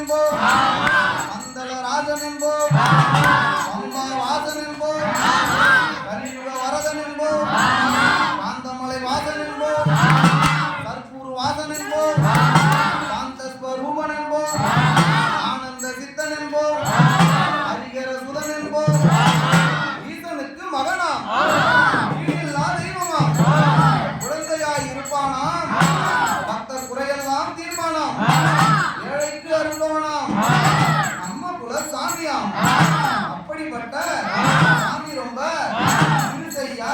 என்போம், மந்தள ராஜன் என்போம், அம்மா வாசன் என்போம், கலியுக வரதன் என்போம், காந்தமலை வாசன் என்போம், கற்பூர் வாசன் என்போம், சாந்தஸ்வரூபன் என்போம், ஆனந்த சித்தன் என்போம், ஹரிகர சுதன் என்போம், ஈசனுக்கு மகனாம், ஈடில்லா தெய்வமாம், குழந்தையாய் இருப்பானாம், பக்தர் குறையெல்லாம் தீர்மானம், ஏழைக்கு அருள்பவனாம், நம்ம குல சாமியாம். அப்படிப்பட்ட சாமி ரொம்ப பெருசையா,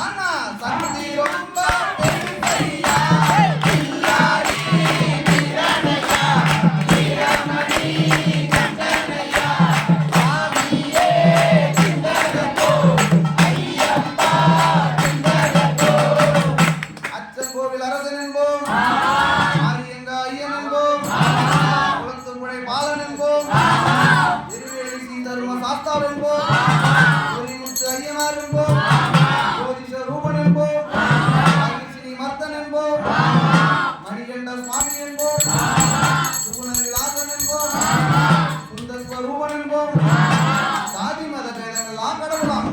ஆனா சக்தி ரொம்ப பெருசையா. அச்சங்கோவில் அரசன் என்போம், ஆரியங்க ஐயன் என்போம், குளத்துமுறை பாலன் என்போம், திருவேலி சீதர்ம சாஸ்தாவ் என்போம், முத்து ஐயனார் என்போம், ஜோதிஷ ரூபன் என்போம், ஸ்ரீ மர்த்தன் என்போம், மணிகண்ட சுவாமி என்போம், சுகுண விலாசன் என்போம், சுந்தஸ்வரூபன் என்போம், சாதி மத பேதமெல்லாம் கடவுளாம்,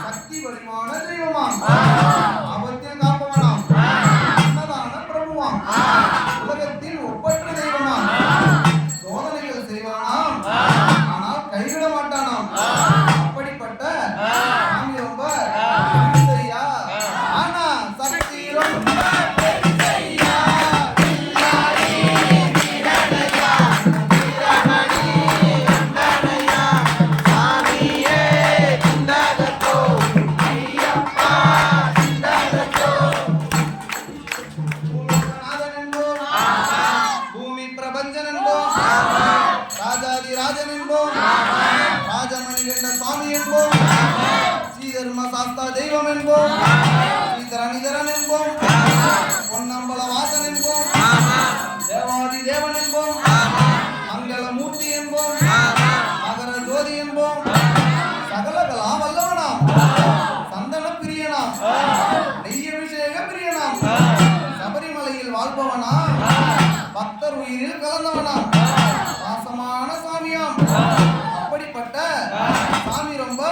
சக்தி வடிவான தெய்வமாம், ஆபத்தியம் காப்பவனாம், அன்னதான பிரபுவாம், உலகத்தில் ஒப்பற்ற தெய்வமாம், சோதனைகள் செய்வானாம், ஆனால் கைவிட மாட்டானாம். அப்படிப்பட்ட சாமி ரொம்ப பெருசையா, ஆனா சக்தி ரொம்ப பெருசையா. பூலோகநாதன் என்போம், பூமி பிரபஞ்சன் என்போம், ராஜாதி ராஜன் என்போம், ராஜமணிகண்ட சுவாமி என்போம், ஸ்ரீதர்ம சாஸ்தா தெய்வம் என்போம், ஸ்ரீதரணிதரன் என்போம், பொன்னம்பல வாசன் என்போம், தேவாதி தேவன் என்போம், மங்களமூர்த்தி என்போம், மகர ஜோதி என்போம், சகலகலா வல்லவனாம், சந்தன பிரியனாம், நெய்யபிஷேக பிரியனாம், சபரிமலையில் வாழ்பவனாம், பக்தர் உயிரில் கலந்தவனாம், பாசமான சாமியாம். அப்படிப்பட்ட சாமி ரொம்ப